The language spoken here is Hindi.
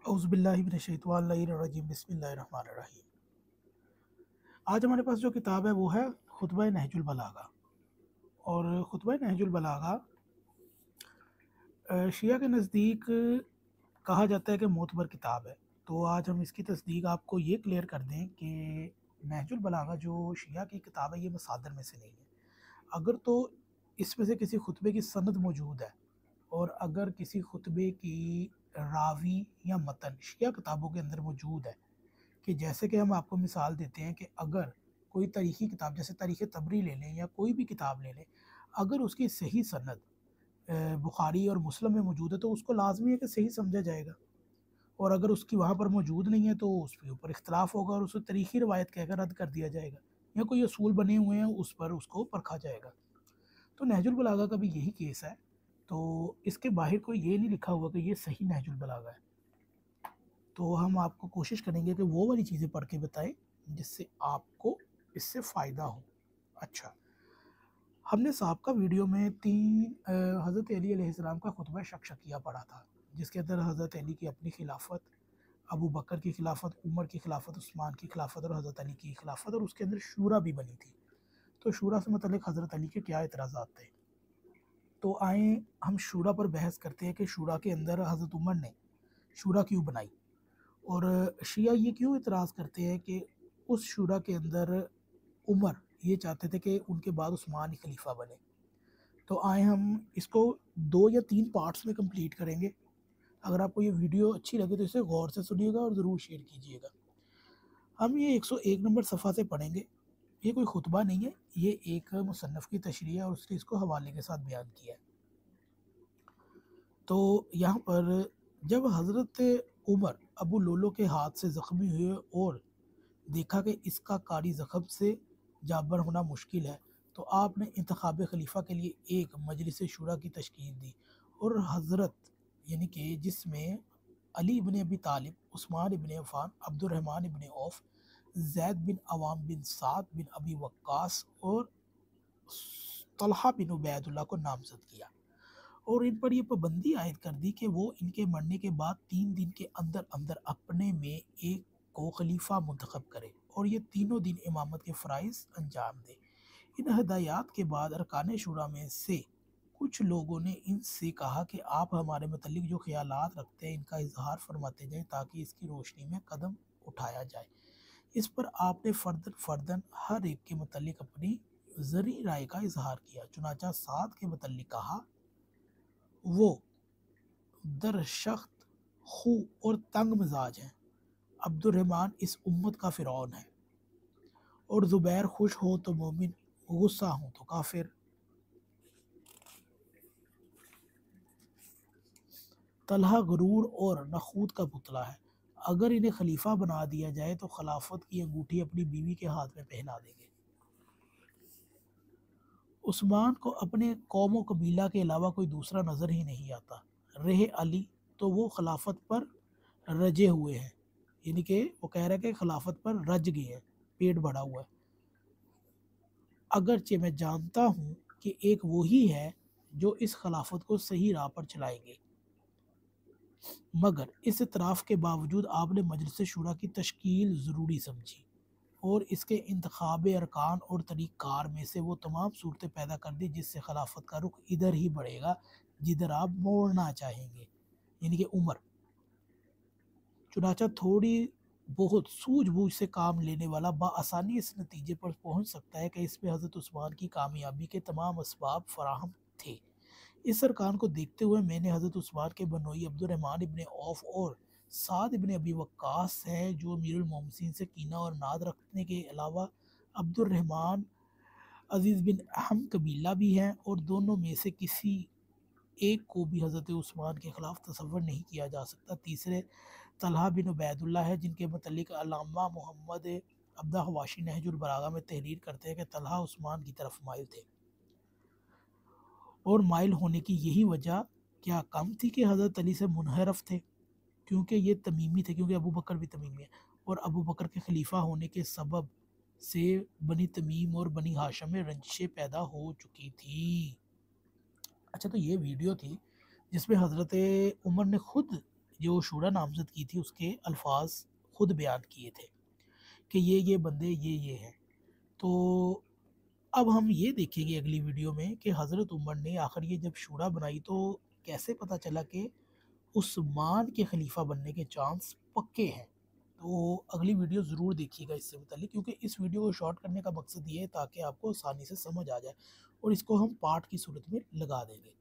औज़ुबिल्लाहिमिनश्शैतानिर्रजीम बिस्मिल्लाहिर्रहमानिर्रहीम। आज हमारे पास जो किताब है वो है खुतबा नहजुल बलागा। और खुतबा नहजुल बलागा शिया के नज़दीक कहा जाता है कि मोतबर किताब है। तो आज हम इसकी तस्दीक आपको ये क्लियर कर दें कि नहजुल बलागा जो शिया की किताब है ये मसादर में से नहीं है। अगर तो इसमें से किसी खुतबे की सनद मौजूद है और अगर किसी खुतबे की रावी या मतन शिया किताबों के अंदर मौजूद है, कि जैसे कि हम आपको मिसाल देते हैं कि अगर कोई तारीख़ी किताब जैसे तारीख़ तबरी ले लें या कोई भी किताब ले लें, अगर उसकी सही सनद बुखारी और मुस्लिम में मौजूद है तो उसको लाजमी है कि सही समझा जाएगा। और अगर उसकी वहाँ पर मौजूद नहीं है तो उसके ऊपर इख्तलाफ होगा और उसे तारीख़ी रवायत कहकर रद्द कर दिया जाएगा, या कोई असूल बने हुए हैं उस पर उसको परखा जाएगा। तो नहजुल बलागा का भी यही केस है। तो इसके बाहर कोई ये नहीं लिखा हुआ कि ये सही नहजुल बलागा है। तो हम आपको कोशिश करेंगे कि वो वाली चीज़ें पढ़ के बताएं जिससे आपको इससे फ़ायदा हो। अच्छा, हमने साहब वीडियो में हज़रत अली अलैहिस्सलाम का खुतबा शक-शकिया पढ़ा था, जिसके अंदर हज़रत अली की अपनी खिलाफत, अबू बकर की खिलाफत, उमर की खिलाफत, उस्मान की खिलाफत और हज़रत अली की खिलाफत, और उसके अंदर शूरा भी बनी थी। तो शूरा से मतलब हज़रत अली के क्या एतराज़ात थे। तो आए हम शूरा पर बहस करते हैं कि शूरा के अंदर हज़रत उमर ने शूरा क्यों बनाई, और शिया ये क्यों इतराज़ करते हैं कि उस शूरा के अंदर उमर ये चाहते थे कि उनके बाद उस्मान ही खलीफा बने। तो आए हम इसको 2 या 3 पार्ट्स में कंप्लीट करेंगे। अगर आपको ये वीडियो अच्छी लगे तो इसे गौर से सुनिएगा और ज़रूर शेयर कीजिएगा। हम ये 101 नंबर सफ़ा से पढ़ेंगे। ये कोई खुतबा नहीं है, ये एक मुसन्नफ़ की तशरीह है और उसने इसको हवाले के साथ बयान किया है। तो यहाँ पर जब हज़रत उमर अबू लोलो के हाथ से ज़ख्मी हुए और देखा कि इसका कारी ज़ख़म से जाबर होना मुश्किल है, तो आपने इंतखाब खलीफा के लिए एक मजलिस शूरा की तश्कील दी, और हज़रत यानी कि जिसमें अली इब्न अबी तालिब, उस्मान इब्न अफ़ान, अब्दुर्रहमान इब्न औफ, ज़ैद बिन अवाम बिन साद बिन अबी वक्कास और तलहा बिन उबैदुल्लाह को नामज़द किया, और इन पर यह पाबंदी आयद कर दी कि वो इनके मरने के बाद 3 दिन के अंदर अंदर अपने में एक को खलीफा मुंतखब करे और ये तीनों दिन इमामत के फ़राइज़ अंजाम दे। इन हदायत के बाद अरकान शुरा में से कुछ लोगों ने इनसे कहा कि आप हमारे मतलब जो ख्यालात रखते हैं इनका इजहार फरमाते जाएं ताकि इसकी रोशनी में कदम उठाया जाए। इस पर आपने फ़र्दन फ़र्दन हर एक के मतलब अपनी ज़री राय का इजहार किया। चुनाचा साद के मतलब कहा, वो दरशख्त खू और तंग मिजाज हैं। अब्दुर्रहमान इस उम्मत का फ़िरौन है, और ज़ुबैर खुश हो तो मोमिन, गुस्सा हो तो काफिर। तलहा गरूर और नखूत का पुतला है, अगर इन्हें खलीफा बना दिया जाए तो खिलाफत की अंगूठी अपनी बीवी के हाथ में पहना देंगे। उस्मान को अपने कौम व कबीला के अलावा कोई दूसरा नज़र ही नहीं आता। रहे अली तो वो खिलाफत पर रजे हुए हैं, यानी कि वो कह रहे हैं कि खिलाफत पर रज गए हैं, पेट बढ़ा हुआ है। अगरचे मैं जानता हूँ कि एक वो ही है जो इस खिलाफत को सही राह पर चलाएंगे, मगर इस इतराफ़ के बावजूद आपने मजलिस शूरा की तश्कील ज़रूरी समझी और इसके इंतखाब अरकान और तरीक़ार में से वो तमाम सूरतें पैदा कर दी जिससे खिलाफत का रुख इधर ही बढ़ेगा जिधर आप मोड़ना चाहेंगे, यानी कि उमर। चुनाचा थोड़ी बहुत सूझबूझ से काम लेने वाला बआसानी इस नतीजे पर पहुंच सकता है कि इसमें हज़रत उस्मान की कामयाबी के तमाम असबाब फराहम थे। इस अरकान को देखते हुए मैंने हज़रत उस्मान के बनोई अब्दुर्रहमान इब्न औफ और साद इब्न अबी वक्कास हैं जो अमीरुल मोमिनीन से कीना और नाद रखने के अलावा अब्दुर्रहमान अजीज़ बिन अहम कबीला भी हैं, और दोनों में से किसी एक को भी हज़रत उस्मान के ख़िलाफ़ तसव्वुर नहीं किया जा सकता। तीसरे तलहा बिन उबैदुल्ला है जिनके मतलब अल्लामा मोहम्मद अब्दा हवाशी नहजुल बलागा में तहरीर करते हैं कि तलहा उस्मान की तरफ माइल थे, और माइल होने की यही वजह क्या कम थी कि हज़रत अली से मुनहरफ थे, क्योंकि ये तमीमी थे, क्योंकि अबू बकर भी तमीमी है, और अबू बकर के खलीफा होने के सबब से बनी तमीम और बनी हाशम में रंजिशें पैदा हो चुकी थी। अच्छा, तो ये वीडियो थी जिसमें हज़रत उमर ने खुद जो शूरा नामज़द की थी उसके अल्फाज खुद बयान किए थे कि ये बंदे ये हैं। तो अब हम ये देखेंगे अगली वीडियो में कि हज़रत उमर ने आखिर ये जब शूरा बनाई तो कैसे पता चला कि उस्मान के खलीफा बनने के चांस पक्के हैं। तो अगली वीडियो ज़रूर देखिएगा इससे मुताल्लिक, क्योंकि इस वीडियो को शॉर्ट करने का मकसद ये है ताकि आपको आसानी से समझ आ जाए और इसको हम पार्ट की सूरत में लगा देंगे।